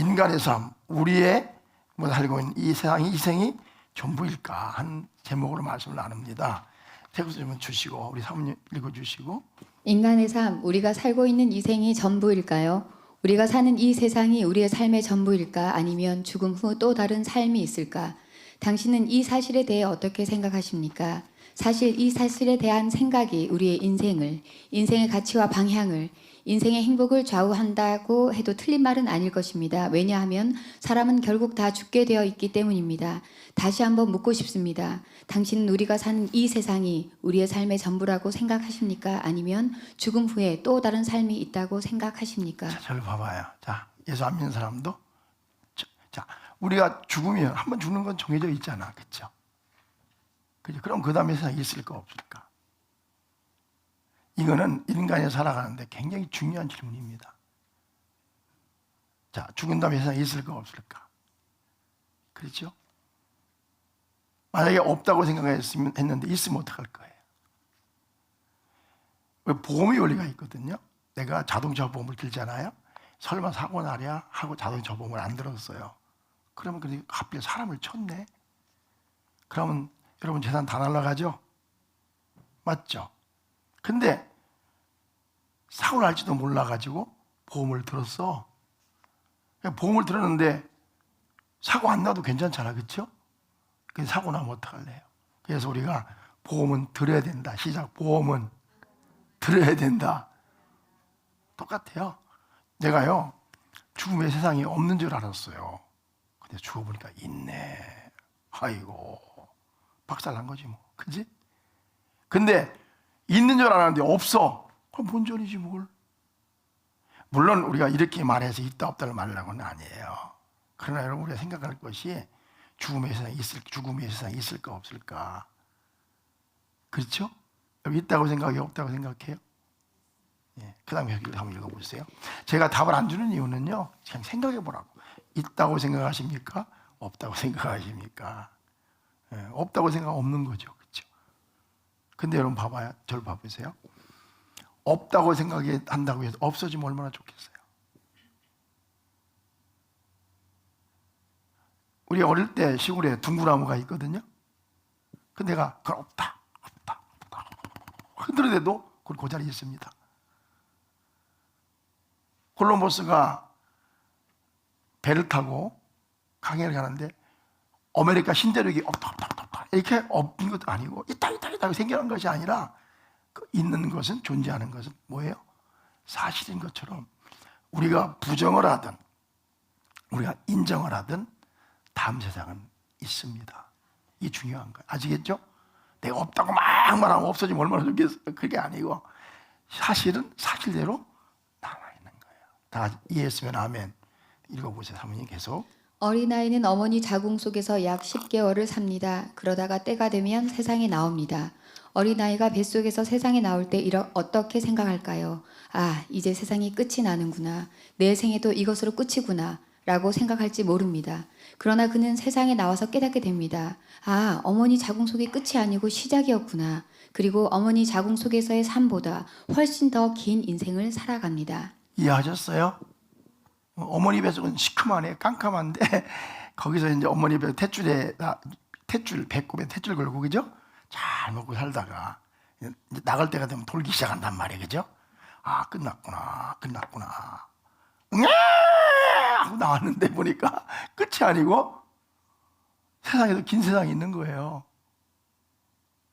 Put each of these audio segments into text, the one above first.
인간의 삶, 우리의 살고 있는 이 세상이 이생이 전부일까 한 제목으로 말씀을 나눕니다. tex트 좀 주시고 우리 사모님 읽어주시고. 인간의 삶, 우리가 살고 있는 이 생이 전부일까요? 우리가 사는 이 세상이 우리의 삶의 전부일까? 아니면 죽음 후 또 다른 삶이 있을까? 당신은 이 사실에 대해 어떻게 생각하십니까? 사실 이 사실에 대한 생각이 우리의 인생의 가치와 방향을, 인생의 행복을 좌우한다고 해도 틀린 말은 아닐 것입니다. 왜냐하면 사람은 결국 다 죽게 되어 있기 때문입니다. 다시 한번 묻고 싶습니다. 당신은 우리가 사는 이 세상이 우리의 삶의 전부라고 생각하십니까? 아니면 죽음 후에 또 다른 삶이 있다고 생각하십니까? 자, 저를 봐봐요. 자, 예수 안 믿는 사람도. 자, 우리가 죽으면 한 번 죽는 건 정해져 있잖아. 그렇죠? 그럼 그 다음에 세상에 있을까 없을까? 이거는 인간이 살아가는데 굉장히 중요한 질문입니다. 자, 죽은 다음에 세상에 있을까 없을까? 그렇죠? 만약에 없다고 생각했는데 있으면 어떡할 거예요? 보험의 원리가 있거든요. 내가 자동차 보험을 들잖아요. 설마 사고 나랴 하고 자동차 보험을 안 들었어요. 그러면 하필 사람을 쳤네. 그러면 여러분 재산 다 날라가죠? 맞죠? 근데 사고 날지도 몰라가지고 보험을 들었어. 보험을 들었는데 사고 안 나도 괜찮잖아. 그렇죠? 사고 나면 어떡할래요? 그래서 우리가 보험은 들어야 된다. 시작. 보험은 들어야 된다. 똑같아요. 내가요 죽음의 세상이 없는 줄 알았어요. 근데 죽어보니까 있네. 아이고 박살난 거지 뭐. 그지? 근데 있는 줄 알았는데 없어. 그럼 본전이지 뭘. 물론 우리가 이렇게 말해서 있다 없다를 말하는 건 아니에요. 그러나 여러분 우리가 생각할 것이 죽음의 세상이 있을까 없을까. 그렇죠? 있다고 생각해요? 없다고 생각해요? 예, 그 다음에 여기를 한번 읽어보세요. 제가 답을 안 주는 이유는요, 그냥 생각해 보라고. 있다고 생각하십니까? 없다고 생각하십니까? 예, 없다고 생각 없는 거죠. 그렇죠? 근데 여러분 봐봐요. 저를 봐보세요. 없다고 생각한다고 해서 없어지면 얼마나 좋겠어요. 우리 어릴 때 시골에 둥구나무가 있거든요. 근데 내가 그건 없다. 흔들어대도 그 자리에 있습니다. 콜럼버스가 배를 타고 강해를 가는데 아메리카 신대륙이 없다 이렇게 없는 것도 아니고 있다 생겨난 것이 아니라 있는 것은, 존재하는 것은 뭐예요? 사실인 것처럼 우리가 부정을 하든 우리가 인정을 하든 다음 세상은 있습니다. 이게 중요한 거예요. 아시겠죠? 내가 없다고 막 말하면 없어지면 얼마나 좋겠어요. 그게 아니고 사실은 사실대로 남아있는 거예요. 다 이해했으면 아멘. 읽어보세요. 사모님 계속. 어린아이는 어머니 자궁 속에서 약 10개월을 삽니다. 그러다가 때가 되면 세상에 나옵니다. 어린아이가 뱃속에서 세상에 나올 때 어떻게 생각할까요? 아, 이제 세상이 끝이 나는구나. 내 생애도 이것으로 끝이구나. 라고 생각할지 모릅니다. 그러나 그는 세상에 나와서 깨닫게 됩니다. 아, 어머니 자궁 속이 끝이 아니고 시작이었구나. 그리고 어머니 자궁 속에서의 삶보다 훨씬 더 긴 인생을 살아갑니다. 이해하셨어요? 어머니 뱃속은 시커먼해, 깜깜한데 거기서 이제 어머니 뱃 배꼽에 탯줄 걸고 그죠? 잘 먹고 살다가 이제 나갈 때가 되면 돌기 시작한단 말이에요. 그죠? 아, 끝났구나. 하고 나왔는데 보니까 끝이 아니고 세상에도 긴 세상이 있는 거예요.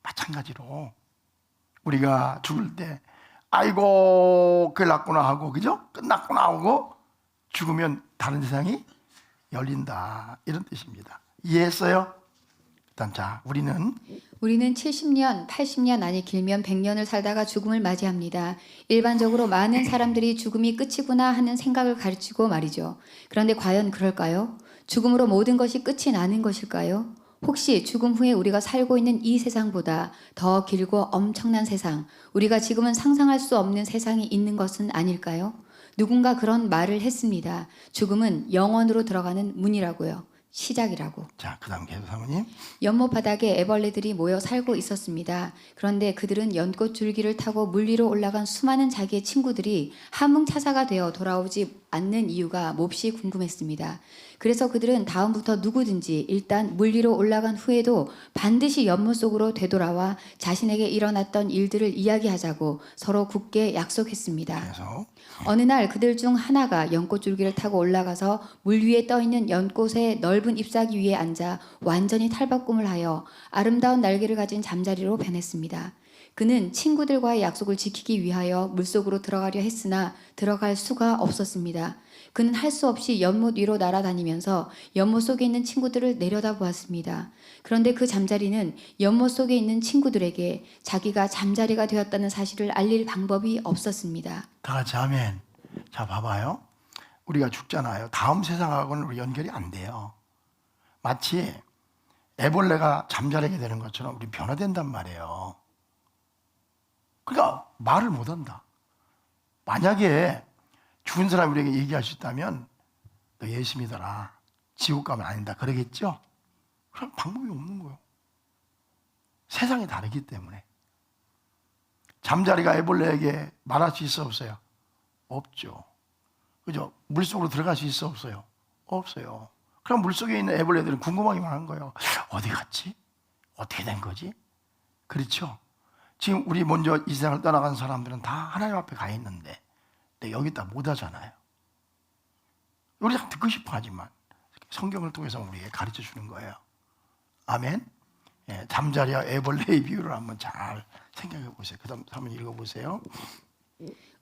마찬가지로 우리가 죽을 때 아이고 그게 났구나 하고 그죠? 끝났구나 하고 죽으면 다른 세상이 열린다 이런 뜻입니다. 이해했어요? 일단 자 우리는 70년, 80년 아니 길면 100년을 살다가 죽음을 맞이합니다. 일반적으로 많은 사람들이 죽음이 끝이구나 하는 생각을 가르치고 말이죠. 그런데 과연 그럴까요? 죽음으로 모든 것이 끝이 나는 것일까요? 혹시 죽음 후에 우리가 살고 있는 이 세상보다 더 길고 엄청난 세상, 우리가 지금은 상상할 수 없는 세상이 있는 것은 아닐까요? 누군가 그런 말을 했습니다. 죽음은 영원으로 들어가는 문이라고요. 시작이라고. 자, 그다음 계속 사모님. 연못 바닥에 애벌레들이 모여 살고 있었습니다. 그런데 그들은 연꽃 줄기를 타고 물 위로 올라간 수많은 자기의 친구들이 함흥차사가 되어 돌아오지 않는 이유가 몹시 궁금했습니다. 그래서 그들은 다음부터 누구든지 일단 물 위로 올라간 후에도 반드시 연못 속으로 되돌아와 자신에게 일어났던 일들을 이야기하자고 서로 굳게 약속했습니다. 계속. 어느 날 그들 중 하나가 연꽃줄기를 타고 올라가서 물 위에 떠 있는 연꽃의 넓은 잎사귀 위에 앉아 완전히 탈바꿈을 하여 아름다운 날개를 가진 잠자리로 변했습니다. 그는 친구들과의 약속을 지키기 위하여 물속으로 들어가려 했으나 들어갈 수가 없었습니다. 그는 할 수 없이 연못 위로 날아다니면서 연못 속에 있는 친구들을 내려다보았습니다. 그런데 그 잠자리는 연못 속에 있는 친구들에게 자기가 잠자리가 되었다는 사실을 알릴 방법이 없었습니다. 다 같이 아멘. 자, 봐봐요. 우리가 죽잖아요. 다음 세상하고는 우리 연결이 안 돼요. 마치 애벌레가 잠자리게 되는 것처럼 우리 변화된단 말이에요. 그러니까 말을 못한다. 만약에 죽은 사람이 우리에게 얘기할 수 있다면 너 예수 믿어라. 지옥 가면 아니다. 그러겠죠? 그럼 방법이 없는 거예요. 세상이 다르기 때문에. 잠자리가 애벌레에게 말할 수 있어 없어요? 없죠. 그죠? 물속으로 들어갈 수 있어 없어요? 없어요. 그럼 물속에 있는 애벌레들은 궁금하기만 한 거예요. 어디 갔지? 어떻게 된 거지? 그렇죠? 지금 우리 먼저 이 세상을 떠나간 사람들은 다 하나님 앞에 가 있는데 근데 여기다 못 하잖아요. 우리 참 듣고 싶어 하지만 성경을 통해서 우리에게 가르쳐 주는 거예요. 아멘. 예, 잠자리와 애벌레의 비유를 한번 잘 생각해 보세요. 그 다음 한번 읽어보세요.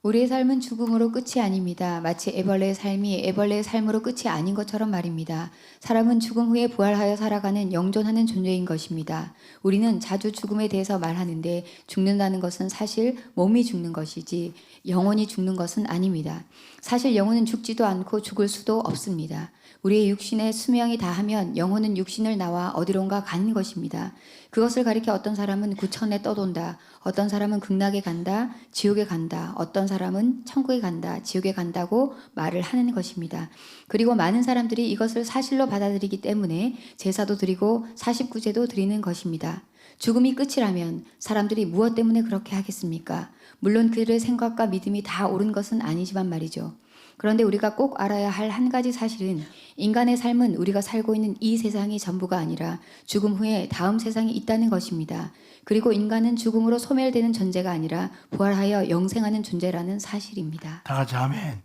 우리의 삶은 죽음으로 끝이 아닙니다. 마치 애벌레의 삶이 애벌레의 삶으로 끝이 아닌 것처럼 말입니다. 사람은 죽음 후에 부활하여 살아가는 영존하는 존재인 것입니다. 우리는 자주 죽음에 대해서 말하는데 죽는다는 것은 사실 몸이 죽는 것이지 영혼이 죽는 것은 아닙니다. 사실 영혼은 죽지도 않고 죽을 수도 없습니다. 우리의 육신의 수명이 다하면 영혼은 육신을 나와 어디론가 가는 것입니다. 그것을 가리켜 어떤 사람은 구천에 떠돈다. 어떤 사람은 극락에 간다. 지옥에 간다. 어떤 사람은 천국에 간다. 지옥에 간다고 말을 하는 것입니다. 그리고 많은 사람들이 이것을 사실로 받아들이기 때문에 제사도 드리고 49제도 드리는 것입니다. 죽음이 끝이라면 사람들이 무엇 때문에 그렇게 하겠습니까? 물론 그들의 생각과 믿음이 다 옳은 것은 아니지만 말이죠. 그런데 우리가 꼭 알아야 할 한 가지 사실은 인간의 삶은 우리가 살고 있는 이 세상이 전부가 아니라 죽음 후에 다음 세상이 있다는 것입니다. 그리고 인간은 죽음으로 소멸되는 존재가 아니라 부활하여 영생하는 존재라는 사실입니다. 다 같이 아멘.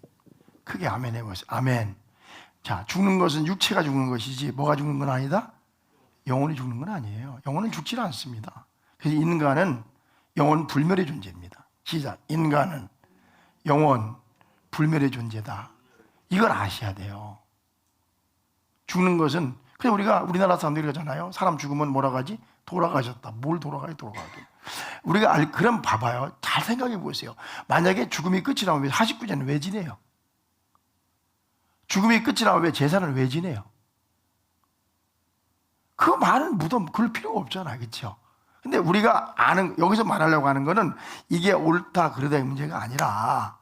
크게 아멘 해보세요. 아멘. 자, 죽는 것은 육체가 죽는 것이지 뭐가 죽는 건 아니다? 영혼이 죽는 건 아니에요. 영혼은 죽지 않습니다. 그래서 인간은 영혼 불멸의 존재입니다. 시작. 인간은 영혼 불멸의 존재다. 이걸 아셔야 돼요. 죽는 것은 그냥 우리나라 사람들이 그러잖아요. 사람 죽으면 뭐라고 하지? 돌아가셨다. 뭘 돌아가요? 돌아가게. 우리가 그럼 봐봐요. 잘 생각해 보세요. 만약에 죽음이 끝이라면 49제는 왜 지내요? 죽음이 끝이라면 왜 제사를 왜 지내요? 그 많은 무덤 그럴 필요가 없잖아. 그렇죠? 근데 우리가 여기서 말하려고 하는 거는 이게 옳다 그러다의 문제가 아니라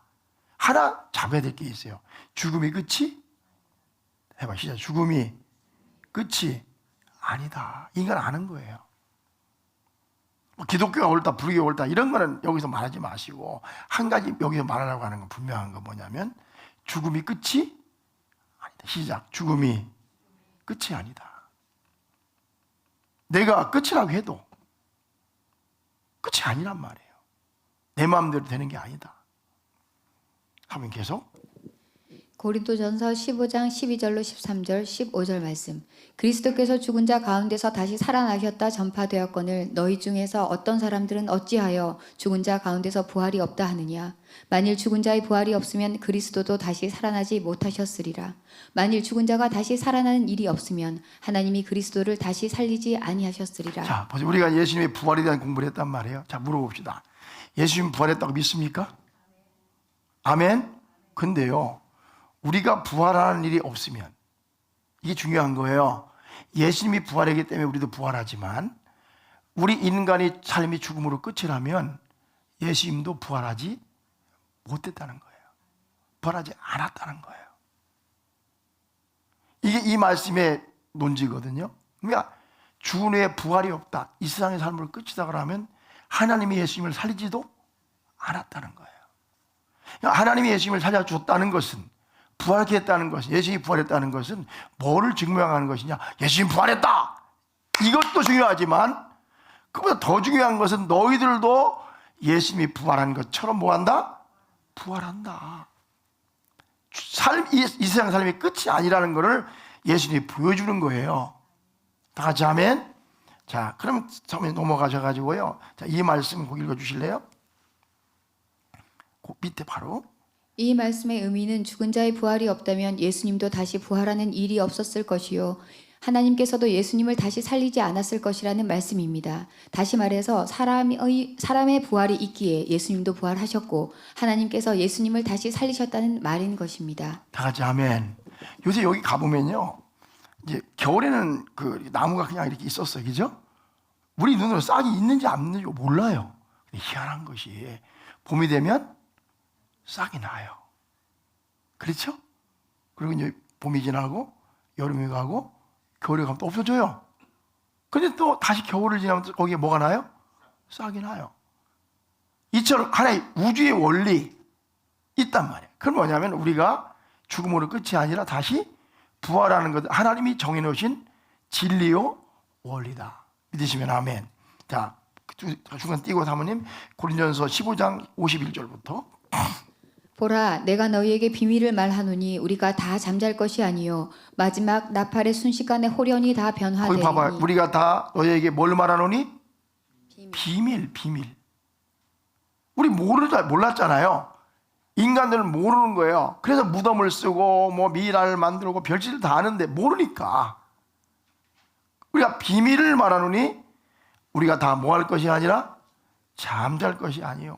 하나 잡아야 될 게 있어요. 죽음이 끝이? 해봐, 시작. 죽음이 끝이 아니다. 인간 아는 거예요. 기독교가 옳다, 불교가 옳다, 이런 거는 여기서 말하지 마시고, 한 가지 여기서 말하려고 하는 건 분명한 건 뭐냐면, 죽음이 끝이 아니다. 시작. 죽음이 끝이 아니다. 내가 끝이라고 해도 끝이 아니란 말이에요. 내 마음대로 되는 게 아니다. 하면 계속. 고린도전서 15장 12절로 13절 15절 말씀. 그리스도께서 죽은 자 가운데서 다시 살아나셨다 전파되었거늘 너희 중에서 어떤 사람들은 어찌하여 죽은 자 가운데서 부활이 없다 하느냐. 만일 죽은 자의 부활이 없으면 그리스도도 다시 살아나지 못하셨으리라. 만일 죽은 자가 다시 살아나는 일이 없으면 하나님이 그리스도를 다시 살리지 아니하셨으리라. 자, 보세요. 우리가 예수님의 부활에 대한 공부를 했단 말이에요. 자, 물어봅시다. 예수님 부활했다고 믿습니까? 아멘. 근데요, 우리가 부활하는 일이 없으면, 이게 중요한 거예요. 예수님이 부활했기 때문에 우리도 부활하지만, 우리 인간의 삶이 죽음으로 끝이라면 예수님도 부활하지 못했다는 거예요. 부활하지 않았다는 거예요. 이 말씀의 논지거든요. 그러니까 죽은 후에 부활이 없다. 이 세상의 삶을 끝이다 그러면 하나님이 예수님을 살리지도 않았다는 거예요. 그러니까 하나님이 예수님을 살려주었다는 것은, 부활케 했다는 것은, 예수님이 부활했다는 것은 뭐를 증명하는 것이냐? 예수님 부활했다! 이것도 중요하지만 그보다 더 중요한 것은 너희들도 예수님이 부활한 것처럼 뭐한다? 부활한다. 이 세상 삶이 끝이 아니라는 것을 예수님이 보여주는 거예요. 다 같이 아멘? 자, 그럼 처음에 넘어가셔가지고요. 자, 이 말씀 꼭 읽어주실래요? 그 밑에 바로. 이 말씀의 의미는 죽은 자의 부활이 없다면 예수님도 다시 부활하는 일이 없었을 것이요. 하나님께서도 예수님을 다시 살리지 않았을 것이라는 말씀입니다. 다시 말해서 사람의 부활이 있기에 예수님도 부활하셨고 하나님께서 예수님을 다시 살리셨다는 말인 것입니다. 다 같이 아멘. 요새 여기 가보면요. 이제 겨울에는 그 나무가 그냥 이렇게 있었어요. 그죠? 우리 눈으로 싹이 있는지 없는지 몰라요. 희한한 것이 봄이 되면 싹이 나요. 그렇죠? 그리고 이제 봄이 지나고 여름이 가고 겨울에 가면 또 없어져요. 근데 또 다시 겨울을 지나면 거기에 뭐가 나요? 싹이 나요. 이처럼 하나의 우주의 원리 있단 말이에요. 그건 뭐냐면 우리가 죽음으로 끝이 아니라 다시 부활하는 것, 하나님이 정해놓으신 진리요 원리다. 믿으시면 아멘. 자, 중간 띄고 사모님 고린전서 15장 51절부터. 보라, 내가 너희에게 비밀을 말하노니 우리가 다 잠잘 것이 아니요 마지막 나팔의 순식간에 호련히 다 거기 변화되니. 봐봐요. 우리가 다 너희에게 뭘 말하노니? 비밀. 우리 몰랐잖아요. 인간들은 모르는 거예요. 그래서 무덤을 쓰고 뭐 미라를 만들고 별짓을 다 하는데 모르니까. 우리가 비밀을 말하노니 우리가 다 뭐 할 것이 아니라 잠잘 것이 아니요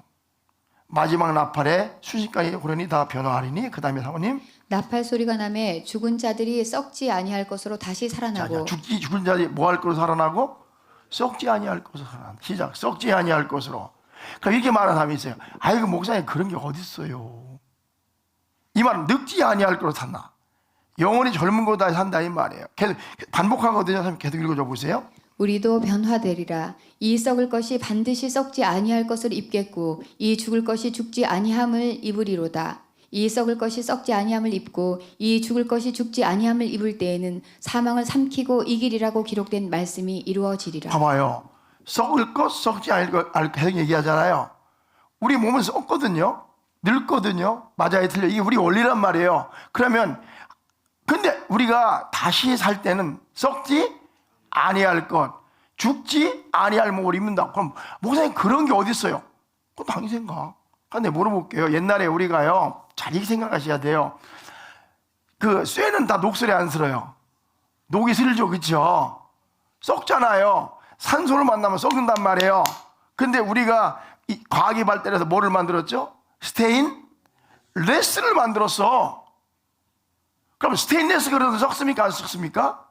마지막 나팔에 순식간에 호련히 다 변화하리니. 그 다음에 사모님. 나팔 소리가 나매 죽은 자들이 썩지 아니할 것으로 다시 살아나고. 죽은 자들이 뭐 할 것으로 살아나고? 썩지 아니할 것으로 살아난다. 시작. 썩지 아니할 것으로. 그럼 이렇게 말하는 사람이 있어요. 아이고 목사님 그런 게 어디 있어요. 이 말은 늙지 아니할 것으로 산다. 영원히 젊은 거다 산다 이 말이에요. 계속 반복하거든요. 선생님 계속 읽어줘 보세요. 우리도 변화되리라. 이 썩을 것이 반드시 썩지 아니할 것을 입겠고 이 죽을 것이 죽지 아니함을 입으리로다. 이 썩을 것이 썩지 아니함을 입고 이 죽을 것이 죽지 아니함을 입을 때에는 사망을 삼키고 이기리라고 기록된 말씀이 이루어지리라. 봐봐요. 썩을 것, 썩지 않을 것 계속 얘기하잖아요. 우리 몸은 썩거든요. 늙거든요. 맞아요, 틀려. 이게 우리 원리란 말이에요. 그러면 근데 우리가 다시 살 때는 썩지 아니할 것, 죽지 아니할 몸을 입는다. 그럼 목사님 그런 게 어디 있어요? 그건 당연히 생각. 근데 물어볼게요. 옛날에 우리가요, 잘 이렇게 생각하셔야 돼요. 그 쇠는 다 녹슬에 안 슬어요. 녹이 슬죠, 그렇죠? 썩잖아요. 산소를 만나면 썩는단 말이에요. 근데 우리가 이 과학이 발달해서 뭐를 만들었죠? 스테인레스를 만들었어. 그럼 스테인레스 그릇은 썩습니까? 안 썩습니까?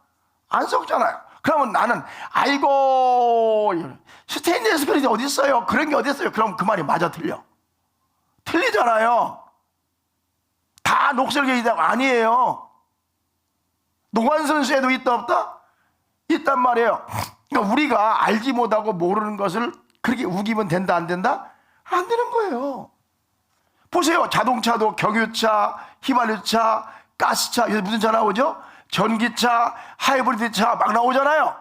안 썩잖아요. 그러면 나는 아이고 스테인레스 그릇이 어디 있어요? 그런 게 어디 있어요? 그럼 그 말이 맞아 틀려? 틀리잖아요. 다 녹슬게 아니에요. 노관선 쇠도 있다 없다? 있단 말이에요. 그러니까 우리가 알지 못하고 모르는 것을 그렇게 우기면 된다 안 된다? 안 되는 거예요. 보세요. 자동차도 경유차, 휘발유차, 가스차, 요새 무슨 차 나오죠? 전기차, 하이브리드 차 막 나오잖아요.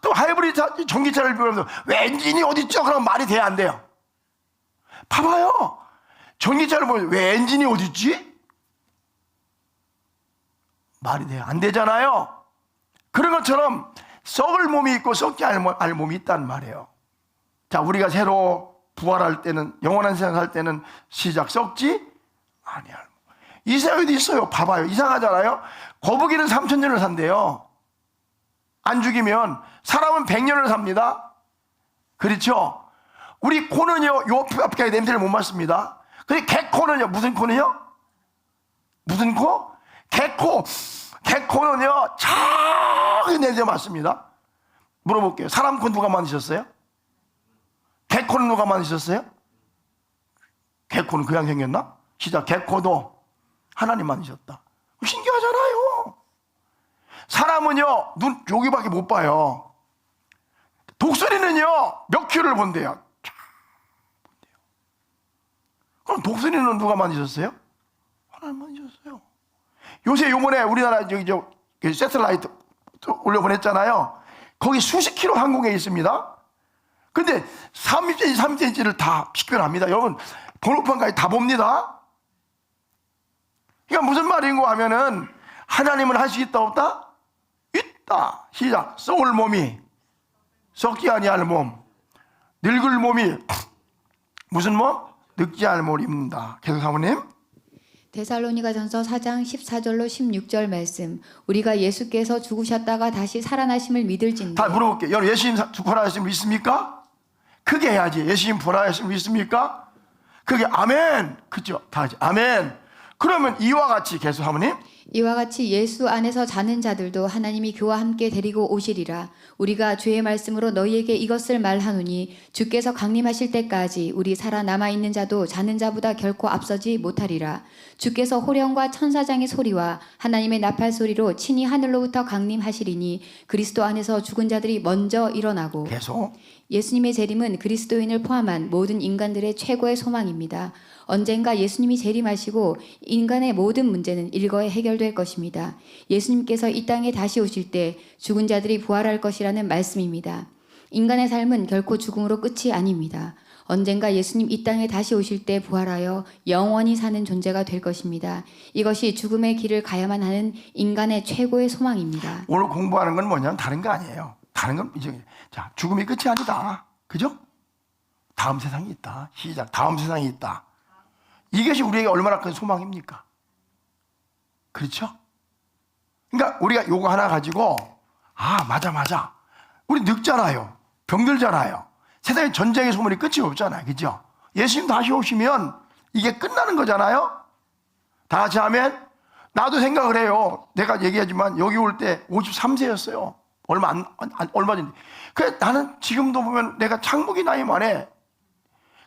그럼 하이브리드 차, 전기차를 비교하면서 왜 엔진이 어딨죠? 그럼 말이 돼야 안 돼요? 봐봐요. 전기차를 보면 왜 엔진이 어딨지? 말이 돼요? 안 되잖아요. 그런 것처럼 썩을 몸이 있고 썩지 않을 몸이 있단 말이에요. 자, 우리가 새로 부활할 때는, 영원한 세상 살 때는 시작 썩지 아니할 몸. 이사야에도 있어요. 봐봐요. 이상하잖아요. 거북이는 3000년을 산대요. 안 죽이면. 사람은 100년을 삽니다. 그렇죠? 우리 코는요, 요 앞에 냄새를 못 맡습니다. 근데 개코는요, 무슨 코는요? 무슨 코? 개코. 개코는요, 저기 냄새 맡습니다. 물어볼게요. 사람 코 누가 만드셨어요? 개코는 누가 만드셨어요? 개코는 그냥 생겼나? 시작. 개코도 하나님 만드셨다. 신기하잖아요. 사람 사람은요, 눈 여기밖에 못 봐요. 독수리는요, 몇 킬로를 본대요. 그럼 독수리는 누가 만드셨어요? 하나님 만드셨어요. 요새 요번에 우리나라 저 새틀라이트 올려보냈잖아요. 거기 수십 킬로 항공에 있습니다. 근데 30cm, 30cm를 다 식별합니다. 여러분, 번호판까지 다 봅니다. 그러니까 무슨 말인고 하면은, 하나님은 할 수 있다, 없다? 있다. 시작. 썩을 몸이 썩지 아니할 몸, 늙을 몸이 무슨 몸? 늙지 않을 몸을 입는다. 계속 사모님. 데살로니가전서 4장 14절로 16절 말씀. 우리가 예수께서 죽으셨다가 다시 살아나심을 믿을진대. 다 물어볼게요. 여러분, 예수님 부활하심을 믿습니까? 크게 해야지. 예수님 부활하심을 믿습니까? 그게 아멘. 그죠? 다 하지. 아멘. 그러면 이와 같이 계속 사모님. 이와 같이 예수 안에서 자는 자들도 하나님이 그와 함께 데리고 오시리라. 우리가 주의 말씀으로 너희에게 이것을 말하노니 주께서 강림하실 때까지 우리 살아남아 있는 자도 자는 자보다 결코 앞서지 못하리라. 주께서 호령과 천사장의 소리와 하나님의 나팔 소리로 친히 하늘로부터 강림하시리니 그리스도 안에서 죽은 자들이 먼저 일어나고. 계속. 예수님의 재림은 그리스도인을 포함한 모든 인간들의 최고의 소망입니다. 언젠가 예수님이 재림하시고 인간의 모든 문제는 일거에 해결될 것입니다. 예수님께서 이 땅에 다시 오실 때 죽은 자들이 부활할 것이라는 말씀입니다. 인간의 삶은 결코 죽음으로 끝이 아닙니다. 언젠가 예수님 이 땅에 다시 오실 때 부활하여 영원히 사는 존재가 될 것입니다. 이것이 죽음의 길을 가야만 하는 인간의 최고의 소망입니다. 오늘 공부하는 건 뭐냐면 다른 거 아니에요. 다른 건 이제, 자, 죽음이 끝이 아니다. 그죠? 다음 세상이 있다. 시작. 다음 세상이 있다. 이것이 우리에게 얼마나 큰 소망입니까? 그렇죠? 그러니까 우리가 요거 하나 가지고, 아, 맞아. 우리 늙잖아요. 병들잖아요. 세상에 전쟁의 소문이 끝이 없잖아요. 그죠? 예수님 다시 오시면 이게 끝나는 거잖아요? 다 같이 하면, 나도 생각을 해요. 내가 얘기하지만 여기 올 때 53세였어요. 얼마 전에. 그래, 나는 지금도 보면 내가 창목이 나이 만에,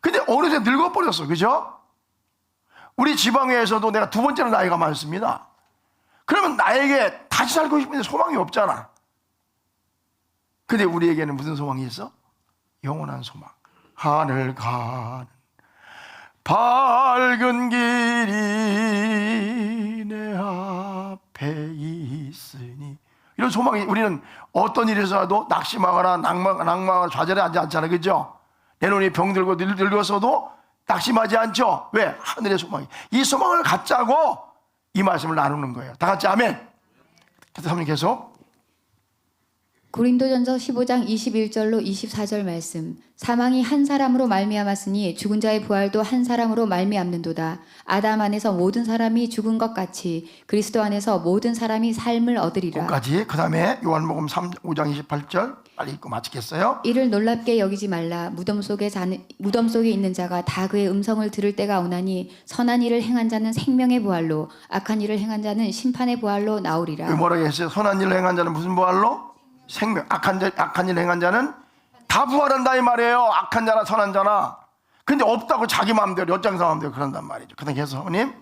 근데 어느새 늙어버렸어. 그죠? 우리 지방회에서도 내가 두 번째로 나이가 많습니다. 그러면 나에게 다시 살고 싶은데 소망이 없잖아. 근데 우리에게는 무슨 소망이 있어? 영원한 소망. 하늘 가는 밝은 길이 내 앞에 있으니, 이런 소망이, 우리는 어떤 일에서라도 낙심하거나 낭망하거나 좌절하지 않잖아요. 그죠? 내 눈이 병들고 늙어서도 낙심하지 않죠? 왜? 하늘의 소망이. 이 소망을 갖자고 이 말씀을 나누는 거예요. 다 같이 아멘. 그래서 사모님 계속. 고린도전서 15장 21절로 24절 말씀. 사망이 한 사람으로 말미암았으니 죽은 자의 부활도 한 사람으로 말미암는도다. 아담 안에서 모든 사람이 죽은 것 같이 그리스도 안에서 모든 사람이 삶을 얻으리라. 끝까지. 그 다음에 요한복음 5장 28절 빨리 읽고 마치겠어요. 이를 놀랍게 여기지 말라. 무덤 속에 있는 자가 다 그의 음성을 들을 때가 오나니 선한 일을 행한 자는 생명의 부활로 악한 일을 행한 자는 심판의 부활로 나오리라. 뭐라고 했어요? 선한 일을 행한 자는 무슨 부활로? 생명. 악한 일을 행한 자는 다 부활한다 이 말이에요. 악한 자나 선한 자나. 근데 없다고 자기 마음대로 엿장사 마음대로 그런단 말이죠. 그다음 계속 사모님.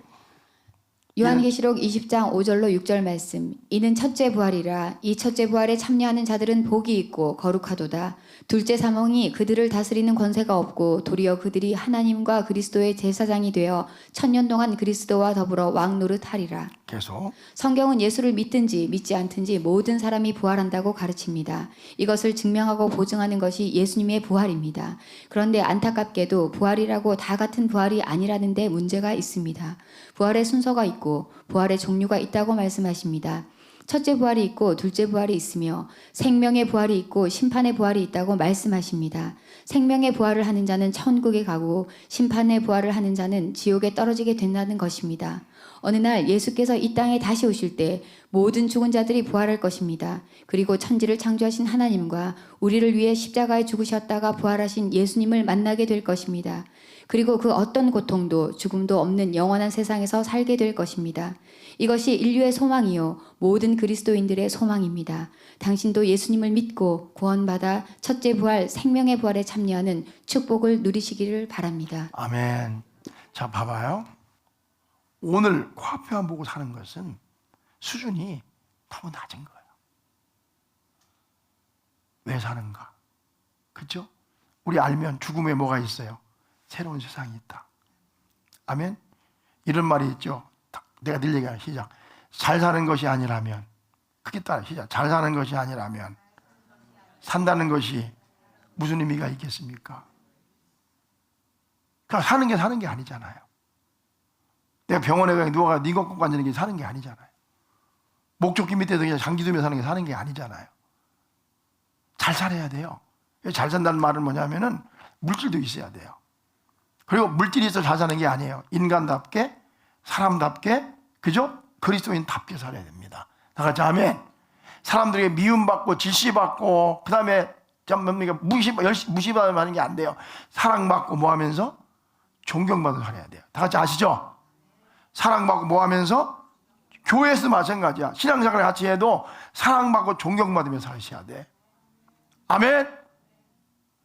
요한계시록 20장 5절로 6절 말씀. 이는 첫째 부활이라. 이 첫째 부활에 참여하는 자들은 복이 있고 거룩하도다. 둘째 사망이 그들을 다스리는 권세가 없고 도리어 그들이 하나님과 그리스도의 제사장이 되어 천년 동안 그리스도와 더불어 왕 노릇하리라. 계속. 성경은 예수를 믿든지 믿지 않든지 모든 사람이 부활한다고 가르칩니다. 이것을 증명하고 보증하는 것이 예수님의 부활입니다. 그런데 안타깝게도 부활이라고 다 같은 부활이 아니라는 데 문제가 있습니다. 부활의 순서가 있고 부활의 종류가 있다고 말씀하십니다. 첫째 부활이 있고 둘째 부활이 있으며 생명의 부활이 있고 심판의 부활이 있다고 말씀하십니다. 생명의 부활을 하는 자는 천국에 가고 심판의 부활을 하는 자는 지옥에 떨어지게 된다는 것입니다. 어느 날 예수께서 이 땅에 다시 오실 때 모든 죽은 자들이 부활할 것입니다. 그리고 천지를 창조하신 하나님과 우리를 위해 십자가에 죽으셨다가 부활하신 예수님을 만나게 될 것입니다. 그리고 그 어떤 고통도 죽음도 없는 영원한 세상에서 살게 될 것입니다. 이것이 인류의 소망이요 모든 그리스도인들의 소망입니다. 당신도 예수님을 믿고 구원받아 첫째 부활, 생명의 부활에 참여하는 축복을 누리시기를 바랍니다. 아멘. 자, 봐봐요. 오늘 코앞에만 보고 사는 것은 수준이 너무 낮은 거예요. 왜 사는가? 그렇죠? 우리 알면 죽음에 뭐가 있어요? 새로운 세상이 있다. 아멘? 이런 말이 있죠. 내가 늘 얘기하는 시작. 잘 사는 것이 아니라면, 크게 따라 시작. 잘 사는 것이 아니라면 산다는 것이 무슨 의미가 있겠습니까? 그러니까 사는 게 아니잖아요. 내가 병원에 그냥 누워가 네 걷고 앉는 게 사는 게 아니잖아요. 목조끼 밑에서 그냥 장기 두며 사는 게 사는 게 아니잖아요. 잘 살아야 돼요. 잘 산다는 말은 뭐냐면은 물질도 있어야 돼요. 그리고 물질이 있어 잘 사는 게 아니에요. 인간답게, 사람답게, 그죠? 그리스도인답게 살아야 됩니다. 다 같이 아멘. 사람들에게 미움받고 질시받고 그 다음에 무시받는 게 안 돼요. 사랑받고 뭐 하면서? 존경받고 살아야 돼요. 다 같이 아시죠? 사랑받고 뭐 하면서? 교회에서도 마찬가지야. 신앙생활 같이 해도 사랑받고 존경받으며 살아야 돼. 아멘.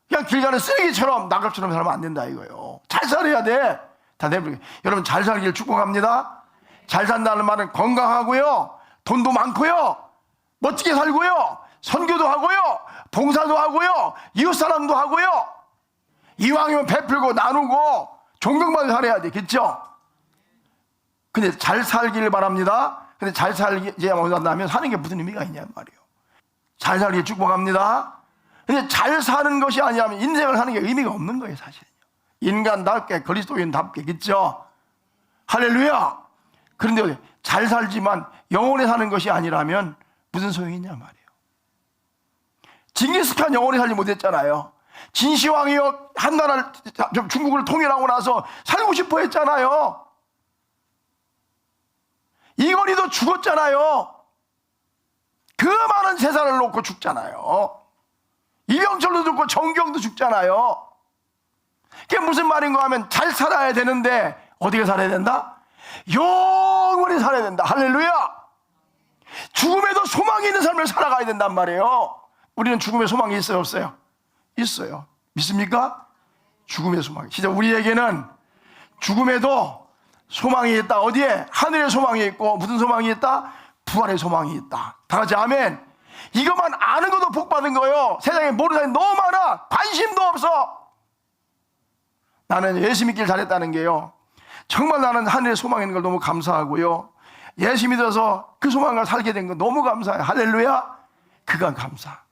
그냥 길 가는 쓰레기처럼 낙엽처럼 살면 안 된다 이거예요. 잘 살아야 돼. 다 내버리게. 여러분 잘 살기를 축복합니다. 잘 산다는 말은 건강하고요, 돈도 많고요, 멋지게 살고요, 선교도 하고요, 봉사도 하고요, 이웃사랑도 하고요, 이왕이면 베풀고 나누고 존경받으며 살아야 되겠죠. 근데 잘 살기를 바랍니다. 근데 잘 살기야 못한다면 사는 게 무슨 의미가 있냐 말이에요. 잘 살기 축복합니다. 근데 잘 사는 것이 아니라면 인생을 사는 게 의미가 없는 거예요, 사실은요. 인간답게, 그리스도인답게, 그렇죠? 할렐루야! 그런데 잘 살지만 영원히 사는 것이 아니라면 무슨 소용이 있냐 말이에요. 징기스칸 영원히 살지 못했잖아요. 진시황이요, 한나라를, 중국을 통일하고 나서 살고 싶어 했잖아요. 이건희도 죽었잖아요. 그 많은 세상을 놓고 죽잖아요. 이병철도 죽고 정경도 죽잖아요. 그게 무슨 말인가 하면 잘 살아야 되는데 어떻게 살아야 된다? 영원히 살아야 된다. 할렐루야. 죽음에도 소망이 있는 삶을 살아가야 된단 말이에요. 우리는 죽음에 소망이 있어요, 없어요? 있어요. 믿습니까? 죽음의 소망이. 진짜 우리에게는 죽음에도 소망이 있다. 어디에? 하늘의 소망이 있고 무슨 소망이 있다? 부활의 소망이 있다. 다 같이 아멘. 이것만 아는 것도 복 받은 거예요. 세상에 모르는 사람이 너무 많아. 관심도 없어. 나는 예수 믿기를 잘했다는 게요, 정말 나는 하늘의 소망이 있는 걸 너무 감사하고요, 예수 믿어서 그 소망을 살게 된 거 너무 감사해요. 할렐루야. 그건 감사.